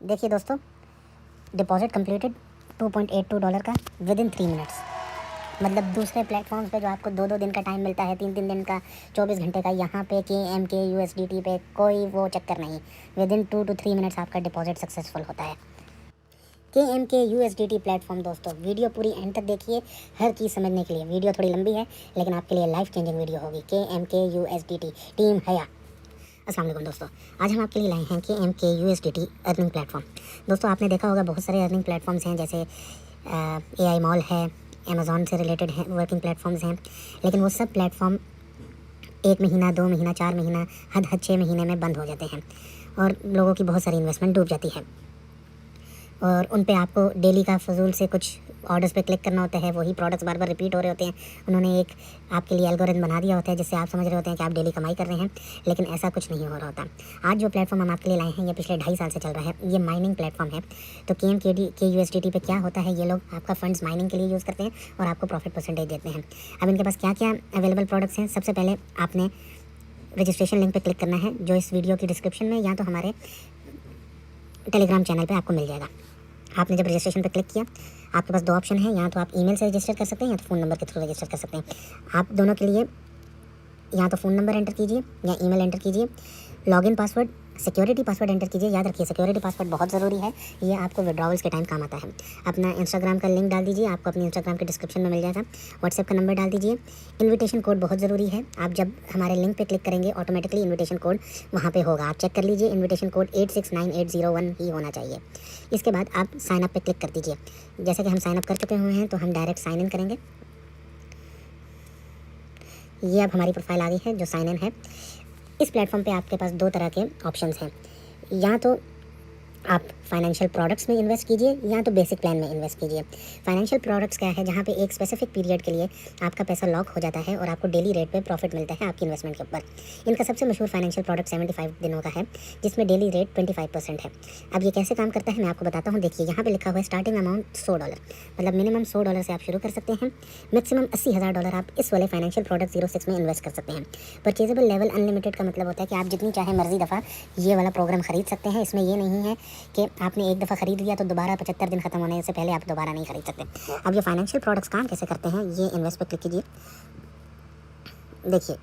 देखिए दोस्तों, deposit completed $2.82 का विद इन 3 मिनट्स। मतलब दूसरे प्लेटफॉर्म्स पे जो आपको 2-2 दिन का टाइम मिलता है, 3-3 दिन का, 24 घंटे का, यहाँ पे KMK USDT पे कोई वो चक्कर नहीं। विद इन 2 to 3 मिनट्स आपका डिपॉजिट सक्सेसफुल होता है। KMK USDT प्लेटफॉर्म दोस्तों, वीडियो पूरी एंड तक देखिए हर चीज़ समझने के लिए। वीडियो थोड़ी लंबी है लेकिन आपके लिए लाइफ चेंजिंग वीडियो होगी। KMK USDT टीम हया। अस्सलाम वालेकुम दोस्तों, आज हम आपके लिए लाए हैं KMK USDT अर्निंग प्लेटफॉर्म। दोस्तों आपने देखा होगा बहुत सारे अर्निंग प्लेटफॉर्म्स हैं, जैसे AI मॉल है, अमेज़ॉन से रिलेटेड हैं वर्किंग प्लेटफॉर्म्स हैं, लेकिन वो सब प्लेटफॉर्म 1 महीना 2 महीना 4 महीना हद 6 महीने में बंद हो जाते हैं और लोगों की बहुत सारी इन्वेस्टमेंट डूब जाती है। और उन पे आपको डेली का फजूल से कुछ ऑर्डर्स पे क्लिक करना होता है, वही प्रोडक्ट्स बार बार रिपीट हो रहे होते हैं। उन्होंने एक आपके लिए एल्गोरिथम बना दिया होता है जिससे आप समझ रहे होते हैं कि आप डेली कमाई कर रहे हैं, लेकिन ऐसा कुछ नहीं हो रहा होता। आज जो प्लेटफॉर्म हम आपके लिए लाए हैं ये पिछले 2.5 साल से चल रहा है। ये माइनिंग प्लेटफॉर्म है। तो KMK USDT पे क्या होता है, ये लोग आपका फंड्स माइनिंग के लिए यूज़ करते हैं और आपको प्रॉफिट परसेंटेज देते हैं। अब इनके पास क्या क्या अवेलेबल प्रोडक्ट्स हैं, सबसे पहले आपने रजिस्ट्रेशन लिंक पर क्लिक करना है जो इस वीडियो की डिस्क्रिप्शन में या तो हमारे टेलीग्राम चैनल पर आपको मिल जाएगा। आपने जब रजिस्ट्रेशन पर क्लिक किया, आपके पास 2 ऑप्शन हैं, या तो आप ईमेल से रजिस्टर कर सकते हैं या तो फ़ोन नंबर के थ्रू रजिस्टर कर सकते हैं। आप दोनों के लिए या तो फ़ोन नंबर एंटर कीजिए या ईमेल एंटर कीजिए। Login password, security password enter कीजिए। याद रखिए सिक्योरिटी पासवर्ड बहुत ज़रूरी है, ये आपको विड्रॉवल्स के टाइम काम आता है। अपना इंस्टाग्राम का लिंक डाल दीजिए, आपको अपनी इंस्टाग्राम के डिस्क्रिप्शन में मिल जाएगा। व्हाट्सएप का नंबर डाल दीजिए। इन्विटेशन कोड बहुत ज़रूरी है, आप जब हमारे लिंक पे क्लिक करेंगे ऑटोमेटिकली इन्विटेशन कोड वहाँ पे होगा, आप चेक कर लीजिए। इन्विटेशन कोड 869801 ही होना चाहिए। इसके बाद आप साइन अप पे क्लिक कर दीजिए। जैसे कि हम साइन अप कर चुके हुए हैं तो हम डायरेक्ट साइन इन करेंगे। ये अब हमारी प्रोफाइल आ गई है जो साइन इन है। इस प्लेटफॉर्म पे आपके पास 2 तरह के ऑप्शंस हैं, या तो आप फाइनेंशियल प्रोडक्ट्स में इन्वेस्ट कीजिए या तो बेसिक प्लान में इन्वेस्ट कीजिए। फाइनेंशियल प्रोडक्ट्स क्या है, जहाँ पे एक स्पेसिफिक पीरियड के लिए आपका पैसा लॉक हो जाता है और आपको डेली रेट पे प्रॉफिट मिलता है आपकी इन्वेस्टमेंट के ऊपर। इनका सबसे मशहूर फाइनेंशियल प्रोडक्ट 75 दिनों का है, जिसमें डेली रेट 25% है। अब ये कैसे काम करता है मैं आपको बताता हूँ। देखिए यहाँ पे लिखा हुआ है स्टार्टिंग अमाउंट $100, मतलब मिनिमम $100 से आप शुरू कर सकते हैं। मैक्सिमम $80,000 आप इस वाले फाइनेंशियल प्रोडक्ट 06 में इन्वेस्ट कर सकते हैं। परचेजेबल लेवल अनलिमिटेड का मतलब होता है कि आप जितनी चाहे मर्जी दफ़ा ये वाला प्रोग्राम खरीद सकते हैं। इसमें ये नहीं है कि आपने एक दफ़ा खरीद लिया तो दोबारा 75 दिन खत्म होने से पहले आप दोबारा नहीं खरीद सकते। अब ये फाइनेंशियल प्रोडक्ट्स काम कैसे करते हैं, ये इन्वेस्ट पर क्लिक कीजिए। देखिए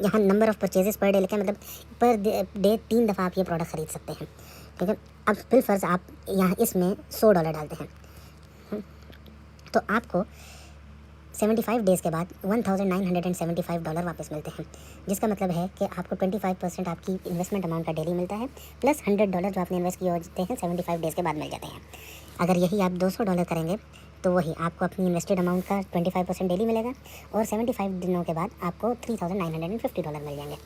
यहाँ number of purchases per day लिखा है, मतलब पर डे 3 दफ़ा आप ये प्रोडक्ट खरीद सकते हैं। ठीक है, अब बिलफर्ज आप यहाँ इसमें $100 डालते हैं तो आपको 75 डेज़ के बाद $1975 वापस मिलते हैं, जिसका मतलब है कि आपको 25% आपकी इन्वेस्टमेंट अमाउंट का डेली मिलता है, प्लस $100 जो आपने इन्वेस्ट किए होते हैं 75 डेज़ के बाद मिल जाते हैं। अगर यही आप $200 करेंगे तो वही आपको अपनी इन्वेस्टेड अमाउंट का 25% डेली मिलेगा और 75 दिनों के बाद आपको $3950 मिल जाएंगे।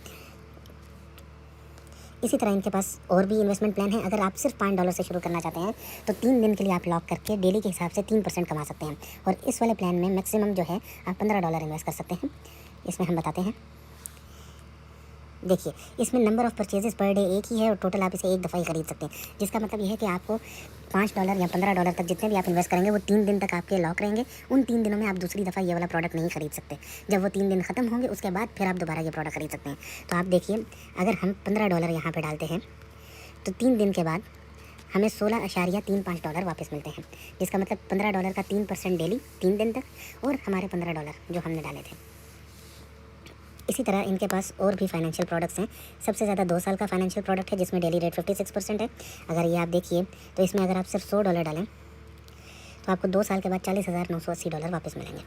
इसी तरह इनके पास और भी इन्वेस्टमेंट प्लान है। अगर आप सिर्फ $5 से शुरू करना चाहते हैं तो 3 दिन के लिए आप लॉक करके डेली के हिसाब से 3% कमा सकते हैं। और इस वाले प्लान में मैक्सिमम जो है आप $15 इन्वेस्ट कर सकते हैं। इसमें हम बताते हैं। देखिए इसमें number of purchases per day एक ही है और टोटल आप इसे एक दफ़ा ही खरीद सकते हैं, जिसका मतलब ये है कि आपको $5 या $15 तक जितने भी आप इन्वेस्ट करेंगे वो 3 दिन तक आपके लॉक रहेंगे। उन 3 दिनों में आप दूसरी दफ़ा ये वाला प्रोडक्ट नहीं खरीद सकते। जब वो 3 दिन खत्म होंगे उसके बाद फिर आप दोबारा ये प्रोडक्ट खरीद सकते हैं। तो आप देखिए अगर हम $15 यहाँ पर डालते हैं तो 3 दिन के बाद हमें $16.35 वापस मिलते हैं, जिसका मतलब $15 का 3% डेली 3 दिन तक और हमारे $15 जो हमने डाले थे। इसी तरह इनके पास और भी फाइनेंशियल प्रोडक्ट्स हैं। सबसे ज़्यादा 2 साल का फाइनेंशियल प्रोडक्ट है जिसमें डेली रेट 56% है। अगर ये आप देखिए तो इसमें अगर आप सिर्फ $100 डालें तो आपको 2 साल के बाद $40,980 वापस मिलेंगे।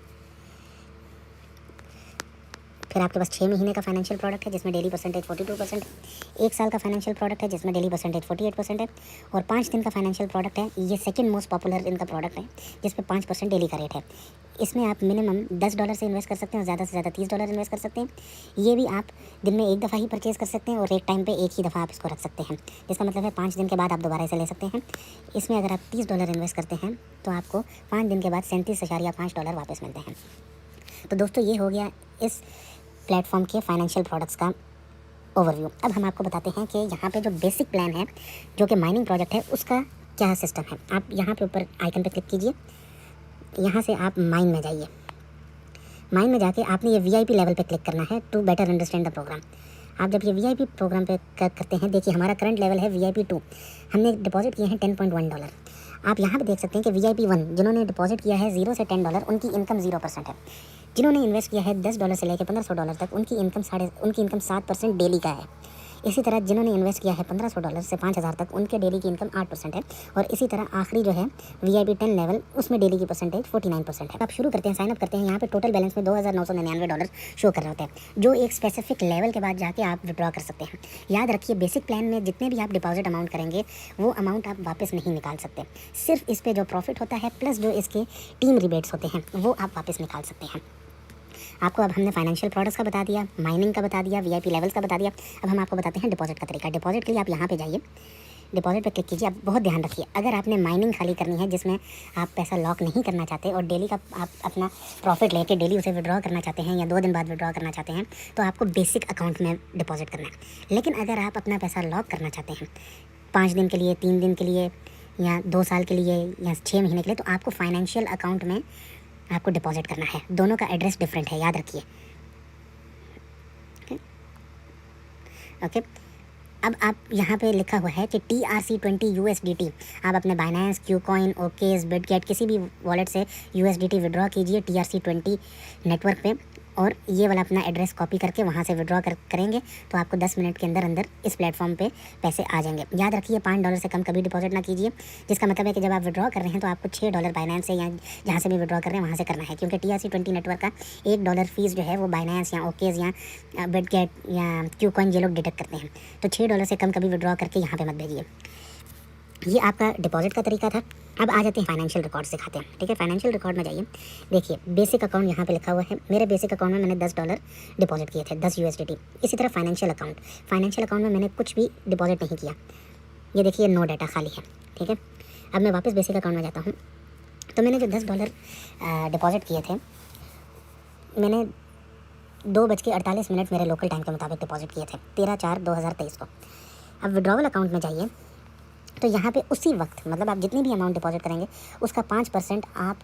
फिर आपके पास 6 महीने का फाइनेंशियल प्रोडक्ट है जिसमें डेली परसेंटेज 42%, 1 साल का फाइनेंशियल प्रोडक्ट है जिसमें डेली परसेंटेज 48% है, और 5 दिन का फाइनेंशियल प्रोडक्ट है। ये सेकंड मोस्ट पॉपुलर इनका प्रोडक्ट है जिसमें 5% डेली का रेट है। इसमें आप मिनिमम $10 से इन्वेस्ट कर सकते हैं और ज़्यादा से ज़्यादा $30 इन्वेस्ट कर सकते हैं। ये भी आप दिन में एक दफ़ा ही परचेज़ कर सकते हैं और एक टाइम पे एक ही दफ़ा आप इसको रख सकते हैं, जिसका मतलब है 5 दिन के बाद आप दोबारा इसे ले सकते हैं। इसमें अगर आप $30 इन्वेस्ट करते हैं तो आपको 5 दिन के बाद $37.5 वापस मिलते हैं। तो दोस्तों ये हो गया इस प्लेटफॉर्म के फाइनेंशियल प्रोडक्ट्स का ओवरव्यू। अब हम आपको बताते हैं कि यहाँ पे जो बेसिक प्लान है जो कि माइनिंग प्रोजेक्ट है उसका क्या सिस्टम है। आप यहाँ पे ऊपर आइकन पे क्लिक कीजिए, यहाँ से आप माइन में जाइए। माइन में जाके आपने ये VIP लेवल पे क्लिक करना है to better understand the program. आप जब ये VIP प्रोग्राम पे करते हैं, देखिए हमारा करंट लेवल है VIP 2, हमने डिपॉजिट किए हैं $10.1। आप यहाँ पे देख सकते हैं कि VIP 1 जिन्होंने डिपॉजिट किया है $0 से $10, उनकी इनकम 0% है। जिन्होंने इन्वेस्ट किया है $10 से लेकर $1500 तक, उनकी इनकम 7% डेली का है। इसी तरह जिन्होंने इन्वेस्ट किया है $1500 से 5000 तक, उनके डेली की इनकम 8% है। और इसी तरह आखिरी जो है VIP 10 लेवल, उसमें डेली की परसेंटेज 49% है। आप शुरू करते हैं, साइन अप करते हैं, यहाँ पे टोटल बैलेंस में $2999 शो कर रहे होते हैं, जो एक स्पेसिफिक लेवल के बाद जाके आप विड्रॉ कर सकते हैं। याद रखिए, बेसिक प्लान में जितने भी आप डिपॉजिट अमाउंट करेंगे वो अमाउंट आप वापस नहीं निकाल सकते। सिर्फ इस पर जो प्रॉफिट होता है प्लस जो इसके टीम रिबेट्स होते हैं वो आप वापस निकाल सकते हैं। आपको अब हमने फाइनेंशियल प्रोडक्ट्स का बता दिया, माइनिंग का बता दिया, VIP लेवल्स का बता दिया। अब हम आपको बताते हैं डिपॉजिट का तरीका। डिपॉजिट के लिए आप यहाँ पे जाइए, डिपॉजिट पे क्लिक कीजिए। आप बहुत ध्यान रखिए, अगर आपने माइनिंग खाली करनी है जिसमें आप पैसा लॉक नहीं करना चाहते और डेली का आप अपना प्रॉफिट लेके डेली उसे विड्रॉ करना चाहते हैं या 2 दिन बाद विड्रॉ करना चाहते हैं, तो आपको बेसिक अकाउंट में डिपॉजिट करना है। लेकिन अगर आप अपना पैसा लॉक करना चाहते हैं 5 दिन के लिए, 3 दिन के लिए या 2 साल के लिए या 6 महीने के लिए, तो आपको फाइनेंशियल अकाउंट में आपको डिपॉजिट करना है। दोनों का एड्रेस डिफरेंट है, याद रखिए। ओके, अब आप यहाँ पे लिखा हुआ है कि TRC20 USDT आप अपने बाइनेंस, क्यूकॉइन, ओकेस, बिटगेट किसी भी वॉलेट से USDT विड्रॉ कीजिए TRC20 नेटवर्क पे, और ये वाला अपना एड्रेस कॉपी करके वहाँ से विड्रॉ करेंगे तो आपको 10 मिनट के अंदर अंदर इस प्लेटफॉर्म पे पैसे आ जाएंगे। याद रखिए, $5 से कम कभी डिपॉजिट ना कीजिए, जिसका मतलब है कि जब आप विड्रॉ कर रहे हैं तो आपको $6 बाइनेंस से या जहाँ से भी विड्रॉ कर रहे हैं वहाँ से करना है, क्योंकि TRC20 नेटवर्क का $1 फीस जो है वो बाइनेंस या ओकेज या बिटगेट या क्यूकॉइन ये लोग डिटेक्ट करते हैं। तो $6 से कम कभी विड्रॉ करके यहाँ पर मत भेजिए। ये आपका डिपॉजिट का तरीका था। अब आ जाते हैं फाइनेंशियल रिकॉर्ड दिखाते हैं। ठीक है, फाइनेंशियल रिकॉर्ड में जाइए, देखिए बेसिक अकाउंट यहाँ पे लिखा हुआ है। मेरे बेसिक अकाउंट में मैंने $10 डिपॉजिट किए थे, 10 USDT। इसी तरह फाइनेंशियल अकाउंट में मैंने कुछ भी डिपॉजिट नहीं किया। ये देखिए नो डाटा खाली है। ठीक है, अब मैं वापस बेसिक अकाउंट में जाता हूँ। तो मैंने जो $10 डिपॉजिट किए थे, मैंने 2:48 मेरे लोकल टाइम के मुताबिक डिपॉजिट किए थे 13/4/2023 को। अब विड्रॉवल अकाउंट में जाइए, तो यहाँ पे उसी वक्त, मतलब आप जितनी भी अमाउंट डिपॉजिट करेंगे उसका 5% आप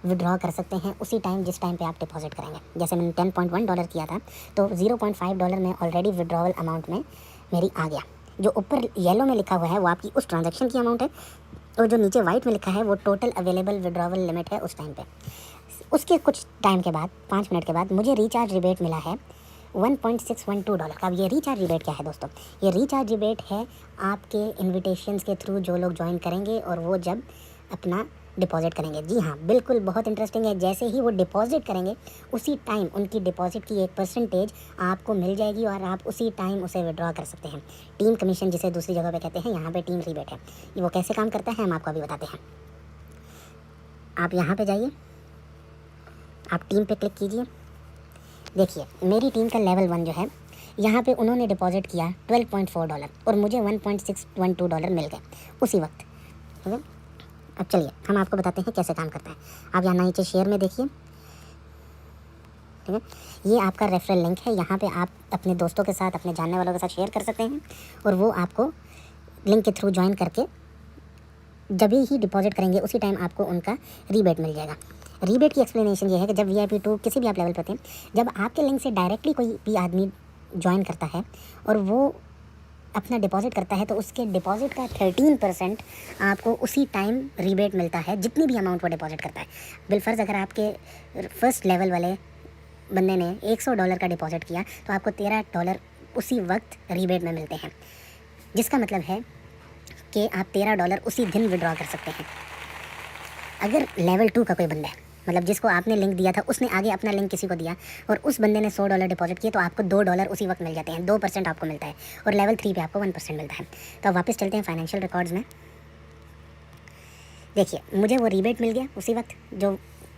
विड्रॉ कर सकते हैं उसी टाइम जिस टाइम पे आप डिपॉजिट करेंगे। जैसे मैंने $10.1 किया था, तो $0.5 में ऑलरेडी विड्रॉवल अमाउंट में मेरी आ गया। जो ऊपर येलो में लिखा हुआ है वो आपकी उस ट्रांजैक्शन की अमाउंट है, और जो नीचे वाइट में लिखा है वो टोटल अवेलेबल विड्रॉवल लिमिट है उस टाइम पे। उसके कुछ टाइम के बाद, 5 मिनट के बाद, मुझे रिचार्ज रिबेट मिला है $1.612 का। अब ये रिचार्ज रिबेट क्या है दोस्तों? ये रिचार्ज रिबेट है आपके इन्विटेशंस के थ्रू जो लोग ज्वाइन करेंगे और वो जब अपना डिपॉजिट करेंगे। जी हाँ, बिल्कुल बहुत इंटरेस्टिंग है। जैसे ही वो डिपॉजिट करेंगे उसी टाइम उनकी डिपॉजिट की एक परसेंटेज आपको मिल जाएगी और आप उसी टाइम उसे विड्रॉ कर सकते हैं। टीम कमीशन जिसे दूसरी जगह पे कहते हैं, यहाँ पे टीम रिबेट है। वो कैसे काम करता है हम आपको अभी बताते हैं। आप यहाँ पे जाइए, आप टीम पे क्लिक कीजिए। देखिए मेरी टीम का लेवल 1 जो है, यहाँ पे उन्होंने डिपॉजिट किया $12.4 और मुझे $1.612 मिल गए उसी वक्त। ठीक है, अब चलिए हम आपको बताते हैं कैसे काम करता है। आप यहाँ नीचे शेयर में देखिए, ठीक है, ये आपका रेफरल लिंक है। यहाँ पे आप अपने दोस्तों के साथ, अपने जानने वालों के साथ शेयर कर सकते हैं और वो आपको लिंक के थ्रू ज्वाइन करके जब ही डिपॉजिट करेंगे उसी टाइम आपको उनका रीबेट मिल जाएगा। रीबेट की एक्सप्लेनेशन ये है कि जब VIP 2 किसी भी आप लेवल पर थे, जब आपके लिंक से डायरेक्टली कोई भी आदमी ज्वाइन करता है और वो अपना डिपॉजिट करता है, तो उसके डिपॉजिट का 13% आपको उसी टाइम रीबेट मिलता है जितनी भी अमाउंट वो डिपॉजिट करता है। बिलफर्ज अगर आपके फर्स्ट लेवल वाले बंदे ने $100 का डिपॉजिट किया तो आपको $13 उसी वक्त रीबेट में मिलते हैं, जिसका मतलब है कि आप $13 उसी दिन विड्रॉ कर सकते हैं। अगर लेवल 2 का कोई बंदा है, मतलब जिसको आपने लिंक दिया था उसने आगे अपना लिंक किसी को दिया और उस बंदे ने $100 डिपॉजिट किए, तो आपको $2 उसी वक्त मिल जाते हैं, 2% आपको मिलता है। और लेवल 3 पे आपको 1% मिलता है। तो अब वापस चलते हैं फाइनेंशियल रिकॉर्ड्स में। देखिए मुझे वो रीबेट मिल गया उसी वक्त जो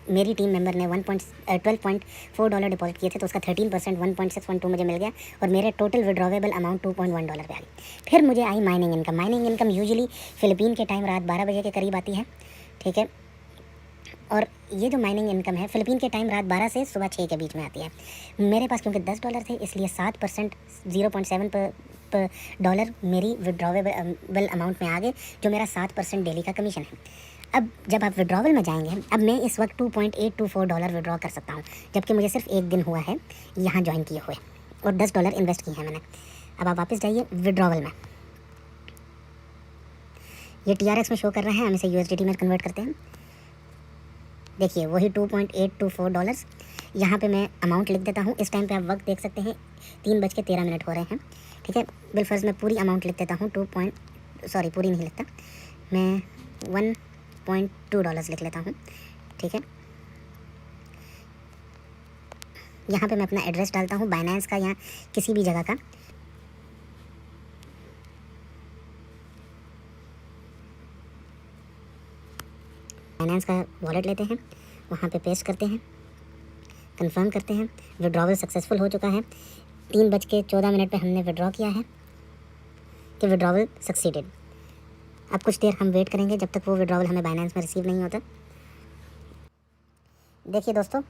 मेरी टीम मेंबर ने $12.4 डिपॉजिट किए थे, तो उसका 13% 1.612 मुझे मिल गया और मेरे टोटल विड्रॉवेबल अमाउंट $2.1 पे आ गई। फिर मुझे आई mining income. Mining income usually Philippine के टाइम रात 12 बजे के करीब आती है। ठीक है, और ये जो माइनिंग इनकम है फ़िलिपीन के टाइम रात 12 से सुबह 6 के बीच में आती है। मेरे पास क्योंकि $10 थे, इसलिए 7% $0.7 मेरी विड्रॉवेबल अमाउंट में आ गए, जो मेरा 7% डेली का कमीशन है। अब जब आप विड्रॉवल में जाएंगे, अब मैं इस वक्त $2.824 विड्रॉ कर सकता हूँ, जबकि मुझे सिर्फ 1 दिन हुआ है यहाँ ज्वाइन किए हुए। और $10 इन्वेस्ट किए हैं मैंने। अब आप वापस जाइए विड्रॉवल में, ये TRX में शो कर रहा है, हम इसे USDT में कन्वर्ट करते हैं। देखिए वही $2.824। यहाँ पे मैं अमाउंट लिख देता हूँ। इस टाइम पे आप वक्त देख सकते हैं 3:13 हो रहे हैं। ठीक है, बिलफर्ज मैं पूरी अमाउंट लिख देता हूँ। पूरी नहीं लिखता मैं, $1.2 लिख लेता हूँ। ठीक है, यहाँ पे मैं अपना एड्रेस डालता हूँ बाइनेंस का या किसी भी जगह का। बाइनेंस का वॉलेट लेते हैं, वहाँ पे पेस्ट करते हैं, कंफर्म करते हैं। विड्रॉवल सक्सेसफुल हो चुका है। 3:14 पे हमने विड्रॉ किया है कि विड्रॉवल सक्सीडेड। अब कुछ देर हम वेट करेंगे जब तक वो विड्रॉवल हमें बाइनेंस में रिसीव नहीं होता। देखिए दोस्तों,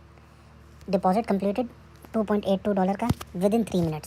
डिपॉजिट कंप्लीटेड $2.82 का विद इन 3 मिनट्स।